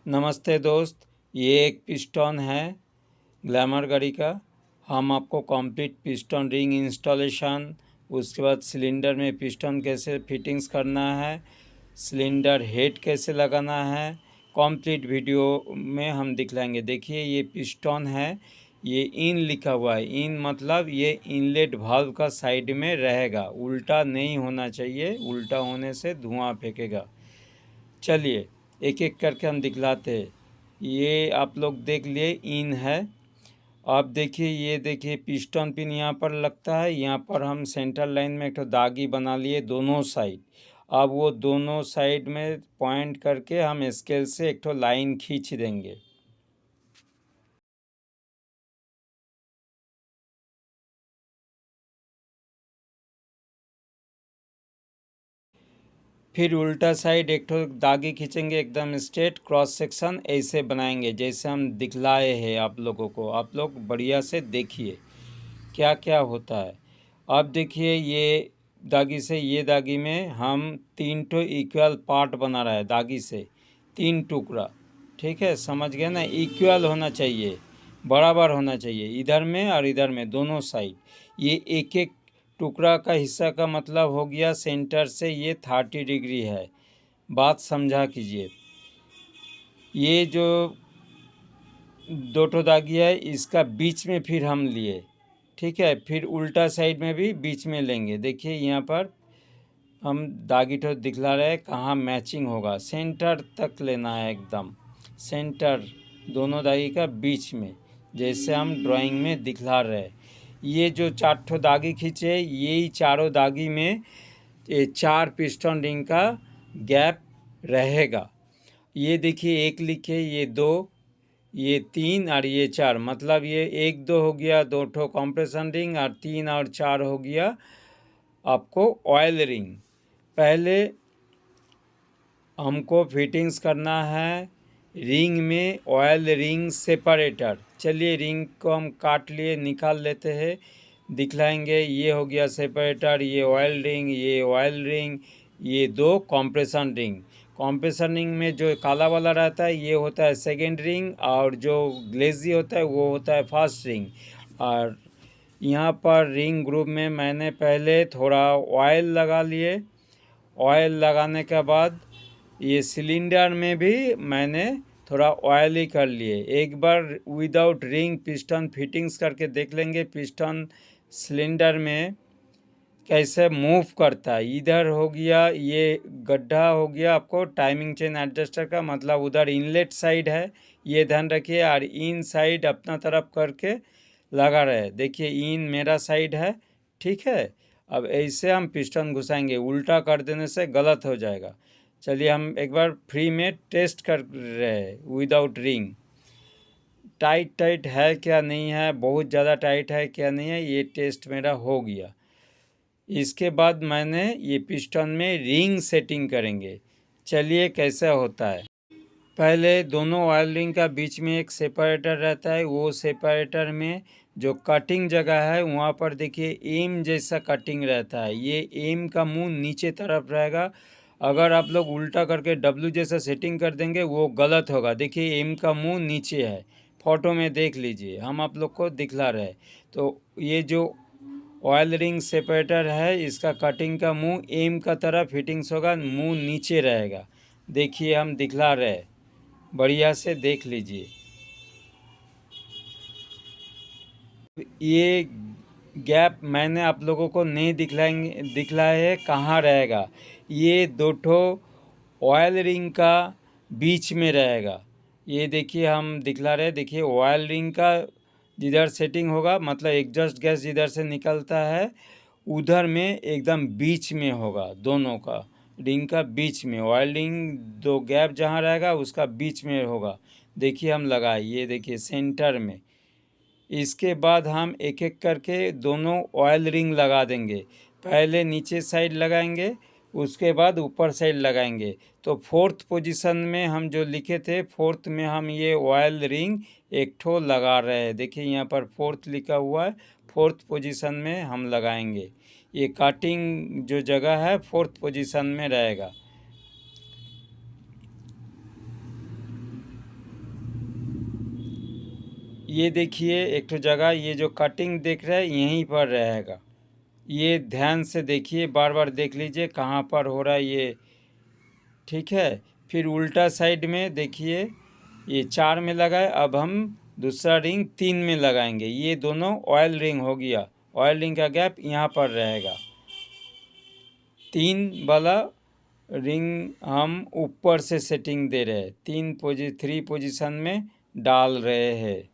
नमस्ते दोस्त, ये एक पिस्टन है ग्लैमर गाड़ी का। हम आपको कंप्लीट पिस्टन रिंग इंस्टॉलेशन, उसके बाद सिलेंडर में पिस्टन कैसे फिटिंग्स करना है, सिलेंडर हेड कैसे लगाना है, कंप्लीट वीडियो में हम दिखलाएंगे। देखिए ये पिस्टन है, ये इन लिखा हुआ है। इन मतलब ये इनलेट वाल्व का साइड में रहेगा, उल्टा नहीं होना चाहिए, उल्टा होने से धुआं फेंकेगा। चलिए एक एक करके हम दिखलाते हैं। ये आप लोग देख लिए इन है। अब देखिए, ये देखिए पिस्टन पिन यहाँ पर लगता है। यहाँ पर हम सेंटर लाइन में एक तो दागी बना लिए दोनों साइड। अब वो दोनों साइड में पॉइंट करके हम स्केल से एक तो लाइन खींच देंगे। फिर उल्टा साइड एक तो दागी खींचेंगे, एकदम स्ट्रेट क्रॉस सेक्शन ऐसे बनाएंगे जैसे हम दिखलाए हैं आप लोगों को। आप लोग बढ़िया से देखिए क्या क्या होता है। अब देखिए ये दागी से ये दागी में हम 3 तो इक्वल पार्ट बना रहा है। दागी से 3 टुकड़ा, ठीक है, समझ गए ना। इक्वल होना चाहिए, बराबर होना चाहिए, इधर में और इधर में दोनों साइड। ये एक एक टुकड़ा का हिस्सा का मतलब हो गया सेंटर से ये 30 डिग्री है। बात समझा कीजिए। ये जो दो ठो दागी है इसका बीच में फिर हम लिए, ठीक है। फिर उल्टा साइड में भी बीच में लेंगे। देखिए यहाँ पर हम दागी तो दिखला रहे हैं कहाँ मैचिंग होगा। सेंटर तक लेना है, एकदम सेंटर दोनों दागी का बीच में, जैसे हम ड्राइंग में दिखला रहे हैं। ये जो 4 ठो दागी खींचे, यही चारों दागी में ये 4 पिस्टन रिंग का गैप रहेगा। ये देखिए एक लिखे, ये 2, ये 3 और ये 4, मतलब ये 1 2 हो गया 2 ठो कंप्रेशन रिंग, और 3 और 4 हो गया आपको ऑयल रिंग। पहले हमको फिटिंग्स करना है रिंग में ऑयल रिंग सेपरेटर। चलिए रिंग को हम काट लिए, निकाल लेते हैं, दिखलाएंगे। ये हो गया सेपरेटर, ये ऑयल रिंग, ये ऑयल रिंग, ये 2 कंप्रेशन रिंग। कंप्रेशन रिंग में जो काला वाला रहता है ये होता है सेकेंड रिंग, और जो ग्लेजी होता है वो होता है फर्स्ट रिंग। और यहाँ पर रिंग ग्रुप में मैंने पहले थोड़ा ऑयल लगा लिए। ऑयल लगाने के बाद ये सिलेंडर में भी मैंने थोड़ा ऑयल ही कर लिए। एक बार विदाउट रिंग पिस्टन फिटिंग्स करके देख लेंगे पिस्टन सिलेंडर में कैसे मूव करता है। इधर हो गया ये गड्ढा हो गया आपको टाइमिंग चेन एडजस्टर का, मतलब उधर इनलेट साइड है, ये ध्यान रखिए। और इन साइड अपना तरफ करके लगा रहे। देखिए इन मेरा साइड है, ठीक है। अब ऐसे हम पिस्टन घुसाएंगे, उल्टा कर देने से गलत हो जाएगा। चलिए हम एक बार फ्री में टेस्ट कर रहे हैं विदाउट रिंग। टाइट टाइट है क्या नहीं है, बहुत ज़्यादा टाइट है क्या नहीं है, ये टेस्ट मेरा हो गया। इसके बाद मैंने ये पिस्टन में रिंग सेटिंग करेंगे। चलिए कैसे होता है। पहले दोनों ऑयल रिंग का बीच में एक सेपरेटर रहता है। वो सेपरेटर में जो कटिंग जगह है वहाँ पर देखिए एम जैसा कटिंग रहता है। ये एम का मुंह नीचे तरफ रहेगा। अगर आप लोग उल्टा करके डब्लू जैसा सेटिंग कर देंगे वो गलत होगा। देखिए एम का मुंह नीचे है, फोटो में देख लीजिए, हम आप लोग को दिखला रहे। तो ये जो ऑयल रिंग सेपरेटर है इसका कटिंग का मुंह एम का तरह फिटिंग्स होगा, मुंह नीचे रहेगा। देखिए हम दिखला रहे, बढ़िया से देख लीजिए। ये गैप मैंने आप लोगों को नहीं दिखलाया है कहाँ रहेगा। ये 2 ठो ऑयल रिंग का बीच में रहेगा। ये देखिए हम दिखला रहे, देखिए ऑयल रिंग का जिधर सेटिंग होगा, मतलब एग्जॉस्ट गैस जिधर से निकलता है उधर में एकदम बीच में होगा। दोनों का रिंग का बीच में ऑयल रिंग 2 गैप जहाँ रहेगा उसका बीच में होगा। देखिए हम लगाए, ये देखिए सेंटर में। इसके बाद हम एक एक करके दोनों ऑयल रिंग लगा देंगे। पहले नीचे साइड लगाएंगे, उसके बाद ऊपर साइड लगाएंगे। तो 4th पोजीशन में हम जो लिखे थे 4th में हम ये ऑयल रिंग एक ठो लगा रहे हैं। देखिए यहाँ पर 4th लिखा हुआ है, 4th पोजीशन में हम लगाएंगे। ये कटिंग जो जगह है 4th पोजीशन में रहेगा। ये देखिए एक तो जगह, ये जो कटिंग देख रहे हैं यहीं पर रहेगा। ये ध्यान से देखिए, बार बार देख लीजिए कहाँ पर हो रहा है ये, ठीक है। फिर उल्टा साइड में देखिए, ये 4 में लगा है, अब हम दूसरा रिंग 3 में लगाएंगे। ये दोनों ऑयल रिंग हो गया, ऑयल रिंग का गैप यहाँ पर रहेगा। 3 वाला रिंग हम ऊपर से सेटिंग दे रहे हैं, 3 पोजीशन में डाल रहे हैं।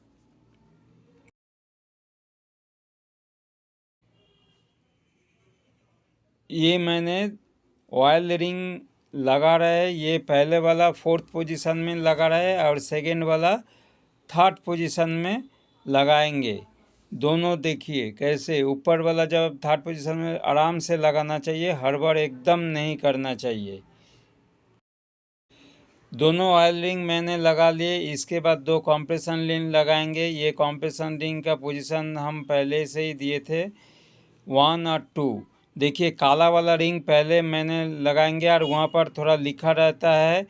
ये मैंने ऑयल रिंग लगा रहा है, ये पहले वाला 4th पोजीशन में लगा रहा है और सेकेंड वाला 3rd पोजीशन में लगाएंगे। दोनों देखिए कैसे, ऊपर वाला जब 3rd पोजीशन में आराम से लगाना चाहिए, हड़बड़ एकदम नहीं करना चाहिए। दोनों ऑयल रिंग मैंने लगा लिए। इसके बाद 2 कॉम्प्रेशन रिंग लगाएंगे। ये कॉम्प्रेशन रिंग का पोजीशन हम पहले से ही दिए थे, 1 और 2। देखिए काला वाला रिंग पहले मैंने लगाएंगे और वहाँ पर थोड़ा लिखा रहता है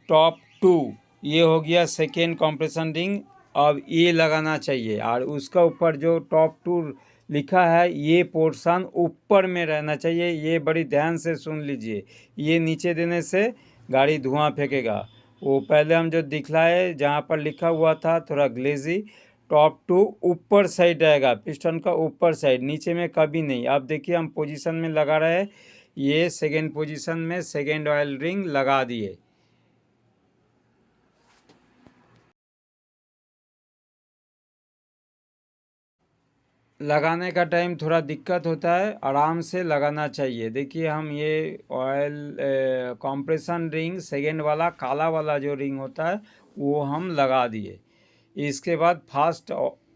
टॉप 2, ये हो गया सेकेंड कॉम्प्रेशन रिंग। अब ये लगाना चाहिए और उसका ऊपर जो टॉप 2 लिखा है ये पोर्शन ऊपर में रहना चाहिए। ये बड़ी ध्यान से सुन लीजिए, ये नीचे देने से गाड़ी धुआं फेंकेगा। वो पहले हम जो दिखलाए जहाँ पर लिखा हुआ था थोड़ा ग्लेजी, टॉप 2 ऊपर साइड रहेगा, पिस्टन का ऊपर साइड, नीचे में कभी नहीं। अब देखिए हम पोजीशन में लगा रहे हैं, ये सेकेंड पोजीशन में सेकेंड ऑयल रिंग लगा दिए। लगाने का टाइम थोड़ा दिक्कत होता है, आराम से लगाना चाहिए। देखिए हम ये ऑयल कंप्रेशन रिंग सेकेंड वाला काला वाला जो रिंग होता है वो हम लगा दिए। इसके बाद फर्स्ट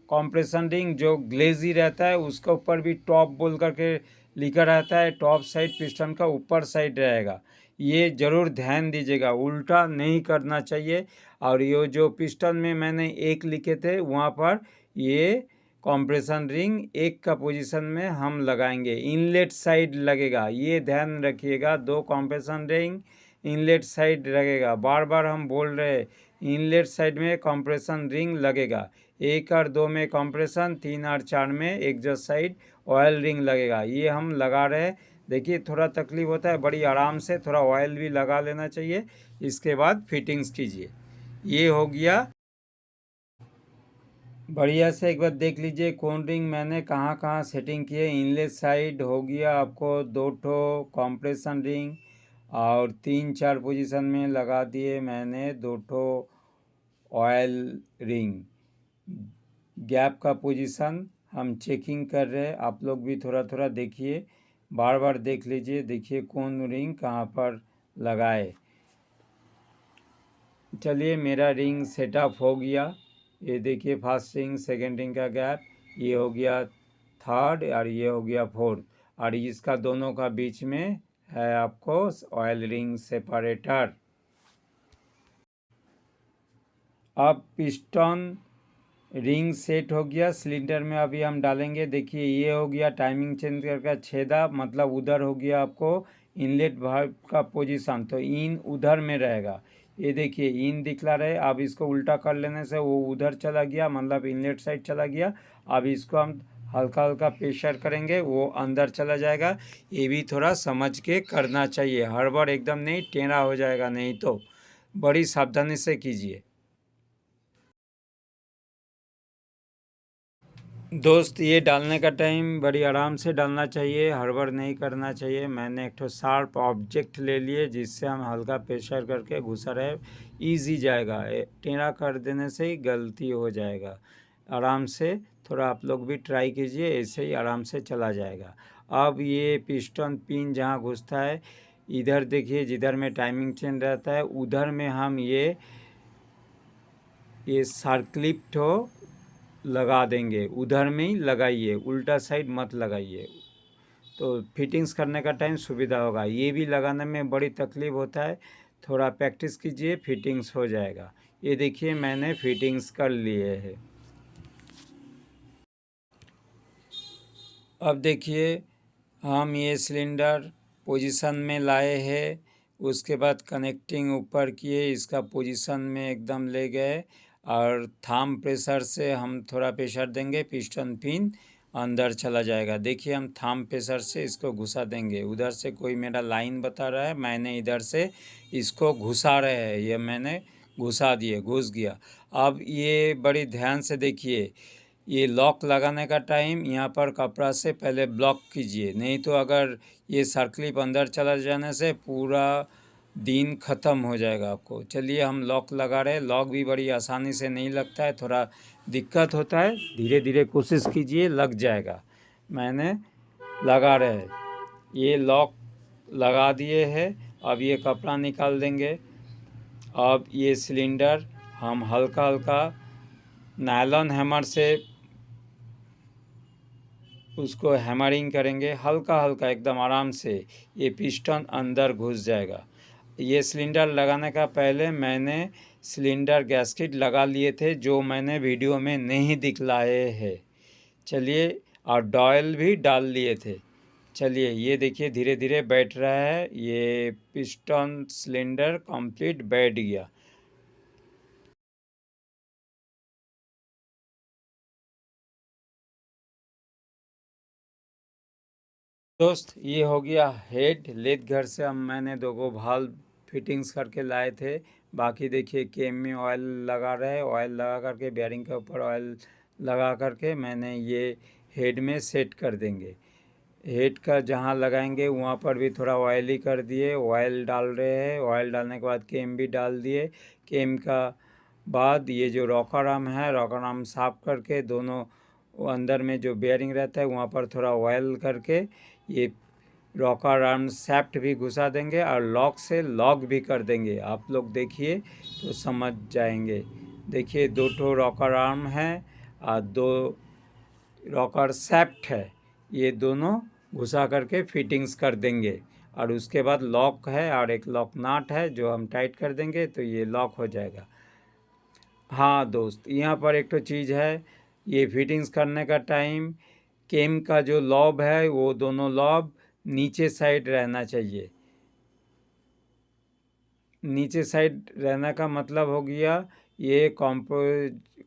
कंप्रेशन रिंग जो ग्लेजी रहता है उसका ऊपर भी टॉप बोल करके लिखा रहता है, टॉप साइड पिस्टन का ऊपर साइड रहेगा। ये ज़रूर ध्यान दीजिएगा, उल्टा नहीं करना चाहिए। और ये जो पिस्टन में मैंने 1 लिखे थे वहाँ पर ये कंप्रेशन रिंग 1 का पोजीशन में हम लगाएंगे, इनलेट साइड लगेगा, ये ध्यान रखिएगा। 2 कंप्रेशन रिंग इनलेट साइड लगेगा, बार बार हम बोल रहे हैं इनलेट साइड में कंप्रेशन रिंग लगेगा। 1 और 2 में कंप्रेशन, 3 और 4 में एग्जॉस्ट साइड ऑयल रिंग लगेगा। ये हम लगा रहे हैं। देखिए थोड़ा तकलीफ होता है, बड़ी आराम से थोड़ा ऑयल भी लगा लेना चाहिए। इसके बाद फिटिंग्स कीजिए। ये हो गया, बढ़िया से एक बार देख लीजिए कौन रिंग मैंने कहाँ कहाँ सेटिंग किए। इनलेट साइड हो गया आपको 2 ठो कंप्रेशन रिंग और 3-4 पोजीशन में लगा दिए मैंने 2 ठो ऑयल रिंग। गैप का पोजीशन हम चेकिंग कर रहे हैं, आप लोग भी थोड़ा थोड़ा देखिए, बार बार देख लीजिए, देखिए कौन रिंग कहाँ पर लगाए। चलिए मेरा रिंग सेटअप हो गया। ये देखिए फर्स्ट रिंग सेकेंड रिंग का गैप, ये हो गया 3rd और ये हो गया 4th, और इसका दोनों का बीच में है आपको ऑयल रिंग सेपरेटर। अब पिस्टन रिंग सेट हो गया, सिलेंडर में अभी हम डालेंगे। देखिए ये हो गया टाइमिंग चेंज करके छेदा, मतलब उधर हो गया आपको इनलेट वाल्व का पोजीशन, तो इन उधर में रहेगा। ये देखिए इन दिखला रहे, अब इसको उल्टा कर लेने से वो उधर चला गया, मतलब इनलेट साइड चला गया। अब इसको हम हल्का हल्का प्रेशर करेंगे, वो अंदर चला जाएगा। ये भी थोड़ा समझ के करना चाहिए, हड़बड़ एकदम नहीं, टेढ़ा हो जाएगा नहीं तो। बड़ी सावधानी से कीजिए दोस्त। ये डालने का टाइम बड़ी आराम से डालना चाहिए, हड़बड़ नहीं करना चाहिए। मैंने एक तो शार्प ऑब्जेक्ट ले लिए जिससे हम हल्का प्रेशर करके घुसा रहे, ईजी जाएगा। टेढ़ा कर देने से ही गलती हो जाएगा। आराम से थोड़ा आप लोग भी ट्राई कीजिए, ऐसे ही आराम से चला जाएगा। अब ये पिस्टन पिन जहाँ घुसता है, इधर देखिए जिधर में टाइमिंग चेन रहता है उधर में हम ये सर्कलिप तो लगा देंगे, उधर में ही लगाइए, उल्टा साइड मत लगाइए, तो फिटिंग्स करने का टाइम सुविधा होगा। ये भी लगाने में बड़ी तकलीफ होता है, थोड़ा प्रैक्टिस कीजिए, फिटिंग्स हो जाएगा। ये देखिए मैंने फिटिंग्स कर लिए हैं। अब देखिए हम ये सिलेंडर पोजीशन में लाए हैं, उसके बाद कनेक्टिंग ऊपर किए, इसका पोजीशन में एकदम ले गए। और थंब प्रेशर से हम थोड़ा प्रेशर देंगे, पिस्टन पिन अंदर चला जाएगा। देखिए हम थंब प्रेशर से इसको घुसा देंगे। उधर से कोई मेरा लाइन बता रहा है, मैंने इधर से इसको घुसा रहे हैं, ये मैंने घुसा दिए, घुस गया। अब ये बड़ी ध्यान से देखिए, ये लॉक लगाने का टाइम यहाँ पर कपड़ा से पहले ब्लॉक कीजिए, नहीं तो अगर ये सर्कलिप अंदर चला जाने से पूरा दिन ख़त्म हो जाएगा आपको। चलिए हम लॉक लगा रहे हैं। लॉक भी बड़ी आसानी से नहीं लगता है, थोड़ा दिक्कत होता है, धीरे धीरे कोशिश कीजिए, लग जाएगा। मैंने लगा रहे हैं, ये लॉक लगा दिए हैं। अब ये कपड़ा निकाल देंगे। अब ये सिलेंडर हम हल्का हल्का नायलॉन हैमर से उसको हैमरिंग करेंगे, हल्का हल्का एकदम आराम से, ये पिस्टन अंदर घुस जाएगा। ये सिलेंडर लगाने का पहले मैंने सिलेंडर गैस्केट लगा लिए थे, जो मैंने वीडियो में नहीं दिखलाए हैं। चलिए, और डॉयल भी डाल लिए थे। चलिए ये देखिए धीरे धीरे बैठ रहा है, ये पिस्टन सिलेंडर कंप्लीट बैठ गया। दोस्त ये हो गया हेड। लेथ घर से हम मैंने दो गो भाल्व फिटिंग्स करके लाए थे। बाकी देखिए केम में ऑयल लगा रहे, ऑयल लगा करके बेयरिंग के ऊपर ऑयल लगा करके मैंने ये हेड में सेट कर देंगे। हेड का जहाँ लगाएंगे वहाँ पर भी थोड़ा ऑयल ही कर दिए, ऑयल डाल रहे हैं। ऑयल डालने के बाद केम भी डाल दिए। केम का बाद ये जो रॉकर आर्म है, रॉकर आर्म साफ करके दोनों वो अंदर में जो बेयरिंग रहता है वहाँ पर थोड़ा ऑयल करके ये रॉकर आर्म सैफ्ट भी घुसा देंगे और लॉक से लॉक भी कर देंगे। आप लोग देखिए तो समझ जाएंगे। देखिए दो ठो रॉकर आर्म है और दो रॉकर सैफ्ट है, ये दोनों घुसा करके फिटिंग्स कर देंगे। और उसके बाद लॉक है और एक लॉक नाट है जो हम टाइट कर देंगे तो ये लॉक हो जाएगा। हाँ दोस्त, यहाँ पर एक तो चीज़ है, ये फिटिंग्स करने का टाइम केम का जो लॉब है वो दोनों लॉब नीचे साइड रहना चाहिए। नीचे साइड रहने का मतलब हो गया ये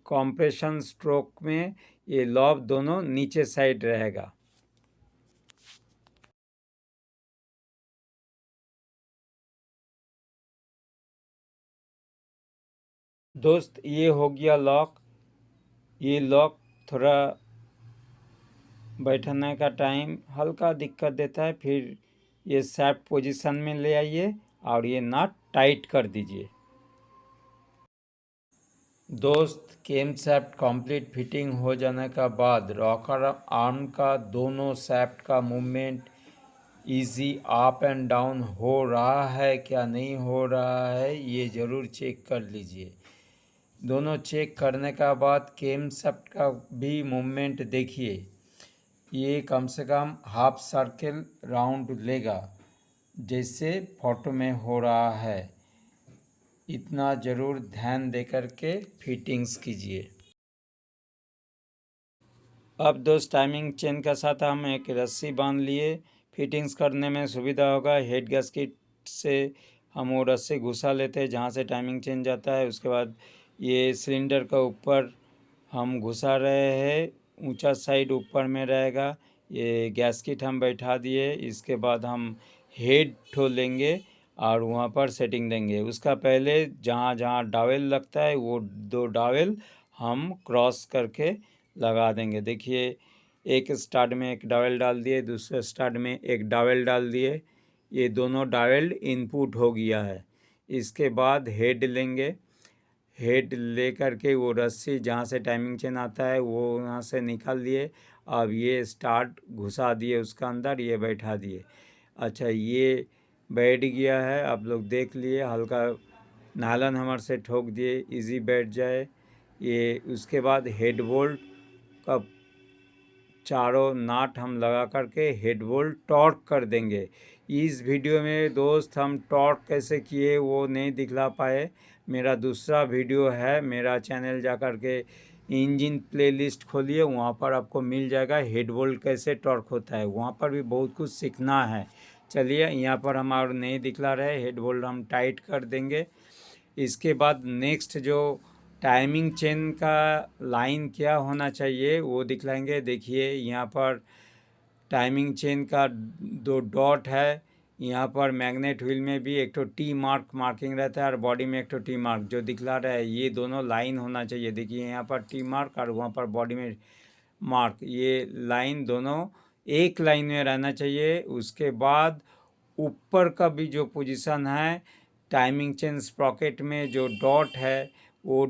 कॉम्प्रेशन स्ट्रोक में ये लॉब दोनों नीचे साइड रहेगा। दोस्त ये हो गया लॉक। ये लॉक थोड़ा बैठने का टाइम हल्का दिक्कत देता है, फिर ये सैफ्ट पोजीशन में ले आइए और ये नट टाइट कर दीजिए। दोस्त केम सैफ्ट कंप्लीट फिटिंग हो जाने का बाद रॉकर आर्म का दोनों सैफ्ट का movement easy up and down हो रहा है क्या नहीं हो रहा है, ये ज़रूर चेक कर लीजिए। दोनों चेक करने का बाद केम सैफ्ट का भी मूवमेंट देखिए, ये कम से कम हाफ सर्कल राउंड लेगा जैसे फोटो में हो रहा है। इतना ज़रूर ध्यान दे कर के फिटिंग्स कीजिए। अब दोस्त टाइमिंग चेन का साथ हम एक रस्सी बांध लिए, फिटिंग्स करने में सुविधा होगा। हेड गैस्केट से हम वो रस्सी घुसा लेते हैं जहाँ से टाइमिंग चेन जाता है। उसके बाद ये सिलेंडर का ऊपर हम घुसा रहे हैं, ऊंचा साइड ऊपर में रहेगा। ये गैस्केट हम बैठा दिए, इसके बाद हम हेड ठो लेंगे और वहाँ पर सेटिंग देंगे। उसका पहले जहाँ जहाँ डावेल लगता है वो दो डावेल हम क्रॉस करके लगा देंगे। देखिए एक स्टार्ट में एक डावेल डाल दिए, दूसरे स्टार्ट में एक डावेल डाल दिए, ये दोनों डावेल इनपुट हो गया है। इसके बाद हेड लेंगे, हेड ले करके वो रस्सी जहाँ से टाइमिंग चेन आता है वो वहाँ से निकाल दिए। अब ये स्टार्ट घुसा दिए उसका अंदर, ये बैठा दिए। अच्छा ये बैठ गया है, आप लोग देख लिए, हल्का नायलॉन हैमर से ठोक दिए, इजी बैठ जाए ये। उसके बाद हेड बोल्ट का चारों नाट हम लगा करके हेड बोल्ट टॉर्क कर देंगे। इस वीडियो में दोस्त हम टॉर्क कैसे किए वो नहीं दिखला पाए। मेरा दूसरा वीडियो है, मेरा चैनल जा कर के इंजन प्लेलिस्ट खोलिए, वहाँ पर आपको मिल जाएगा हेड बोल्ट कैसे टॉर्क होता है। वहाँ पर भी बहुत कुछ सीखना है। चलिए यहाँ पर हम और नहीं दिखला रहे, हेड बोल्ट हम टाइट कर देंगे। इसके बाद नेक्स्ट जो टाइमिंग चेन का लाइन क्या होना चाहिए वो दिखलाएंगे। देखिए यहाँ पर टाइमिंग चेन का 2 डॉट है। यहाँ पर मैग्नेट व्हील में भी एक तो टी मार्किंग रहता है और बॉडी में एक तो टी मार्क जो दिखला रहा है, ये दोनों लाइन होना चाहिए। देखिए यहाँ पर टी मार्क और वहाँ पर बॉडी में मार्क, ये लाइन दोनों एक लाइन में रहना चाहिए। उसके बाद ऊपर का भी जो पोजीशन है टाइमिंग चेन स्प्रॉकेट में जो डॉट है वो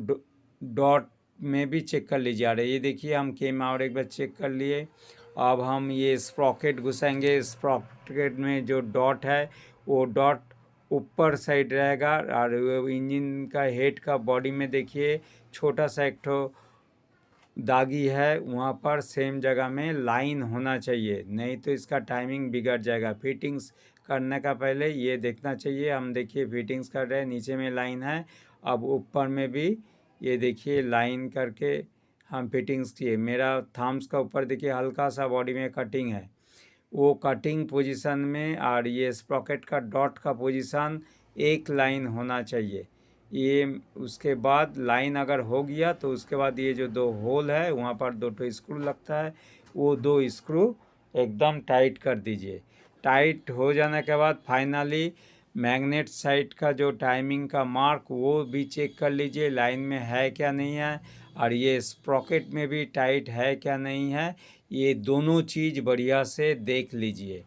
डॉट में भी चेक कर लीजिए। आ रहा है, ये देखिए हम केम और एक बार चेक कर लिए। अब हम ये स्प्रॉकेट घुसाएंगे। स्प्रॉकेट में जो डॉट है वो डॉट ऊपर साइड रहेगा और इंजन का हेड का बॉडी में देखिए छोटा सा एक ठो दागी है, वहाँ पर सेम जगह में लाइन होना चाहिए, नहीं तो इसका टाइमिंग बिगड़ जाएगा। फिटिंग्स करने का पहले ये देखना चाहिए। हम देखिए फिटिंग्स कर रहे हैं, नीचे में लाइन है, अब ऊपर में भी ये देखिए लाइन करके हम फिटिंग्स किए। मेरा थम्स का ऊपर देखिए हल्का सा बॉडी में कटिंग है, वो कटिंग पोजीशन में और ये स्प्रॉकेट का डॉट का पोजीशन एक लाइन होना चाहिए। ये उसके बाद लाइन अगर हो गया तो उसके बाद ये जो 2 होल है वहाँ पर 2 ठो स्क्रू लगता है, वो 2 स्क्रू एकदम टाइट कर दीजिए। टाइट हो जाने के बाद फाइनली मैग्नेट साइड का जो टाइमिंग का मार्क वो भी चेक कर लीजिए लाइन में है क्या नहीं है, और ये स्प्रॉकेट में भी टाइट है क्या नहीं है, ये दोनों चीज़ बढ़िया से देख लीजिए।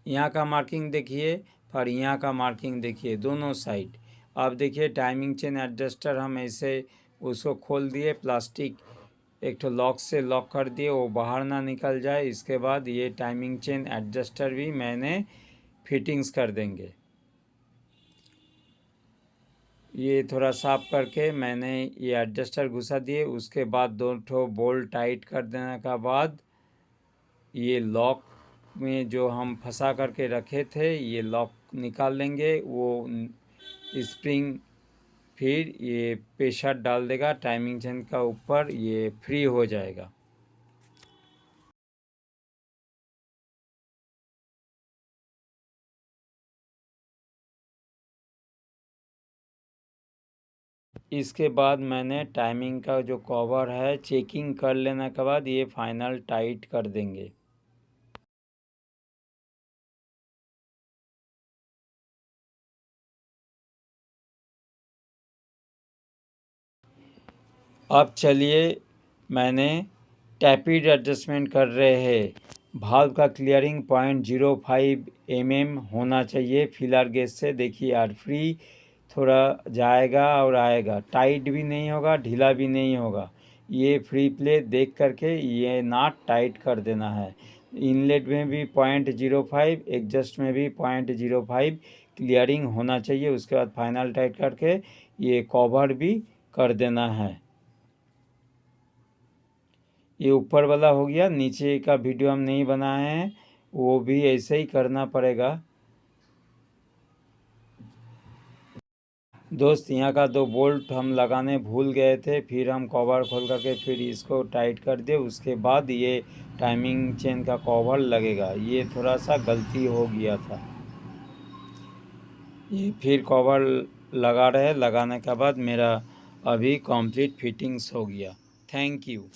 यहाँ का मार्किंग देखिए और यहाँ का मार्किंग देखिए दोनों साइड। अब देखिए टाइमिंग चेन एडजस्टर हम ऐसे उसको खोल दिए, प्लास्टिक एक तो लॉक से लॉक कर दिए, वो बाहर ना निकल जाए। इसके बाद ये टाइमिंग चेन एडजस्टर भी मैंने फिटिंग्स कर देंगे। ये थोड़ा साफ करके मैंने ये एडजस्टर घुसा दिए। उसके बाद 2 ठो बोल्ट टाइट कर देने का बाद ये लॉक में जो हम फंसा करके रखे थे ये लॉक निकाल लेंगे। वो स्प्रिंग फिर ये प्रेशर डाल देगा टाइमिंग चेन का ऊपर, ये फ्री हो जाएगा। इसके बाद मैंने टाइमिंग का जो कवर है चेकिंग कर लेने के बाद ये फाइनल टाइट कर देंगे। अब चलिए मैंने टैपिड एडजस्टमेंट कर रहे हैं। भाल्व का क्लियरिंग पॉइंट 0.05 mm होना चाहिए फिलर गेज से। देखिए यार फ्री थोड़ा जाएगा और आएगा, टाइट भी नहीं होगा ढीला भी नहीं होगा। ये फ्री प्ले देख करके ये नाट टाइट कर देना है। इनलेट में भी 0.05, एग्जस्ट में भी 0.05 क्लियरिंग होना चाहिए। उसके बाद फाइनल टाइट करके ये कवर भी कर देना है। ये ऊपर वाला हो गया, नीचे का वीडियो हम नहीं बनाए हैं, वो भी ऐसे ही करना पड़ेगा। दोस्त यहाँ का 2 बोल्ट हम लगाने भूल गए थे, फिर हम कवर खोल करके फिर इसको टाइट कर दिए। उसके बाद ये टाइमिंग चेन का कवर लगेगा, ये थोड़ा सा गलती हो गया था। ये फिर कवर लगा रहे, लगाने के बाद मेरा अभी कंप्लीट फिटिंग्स हो गया। Thank you.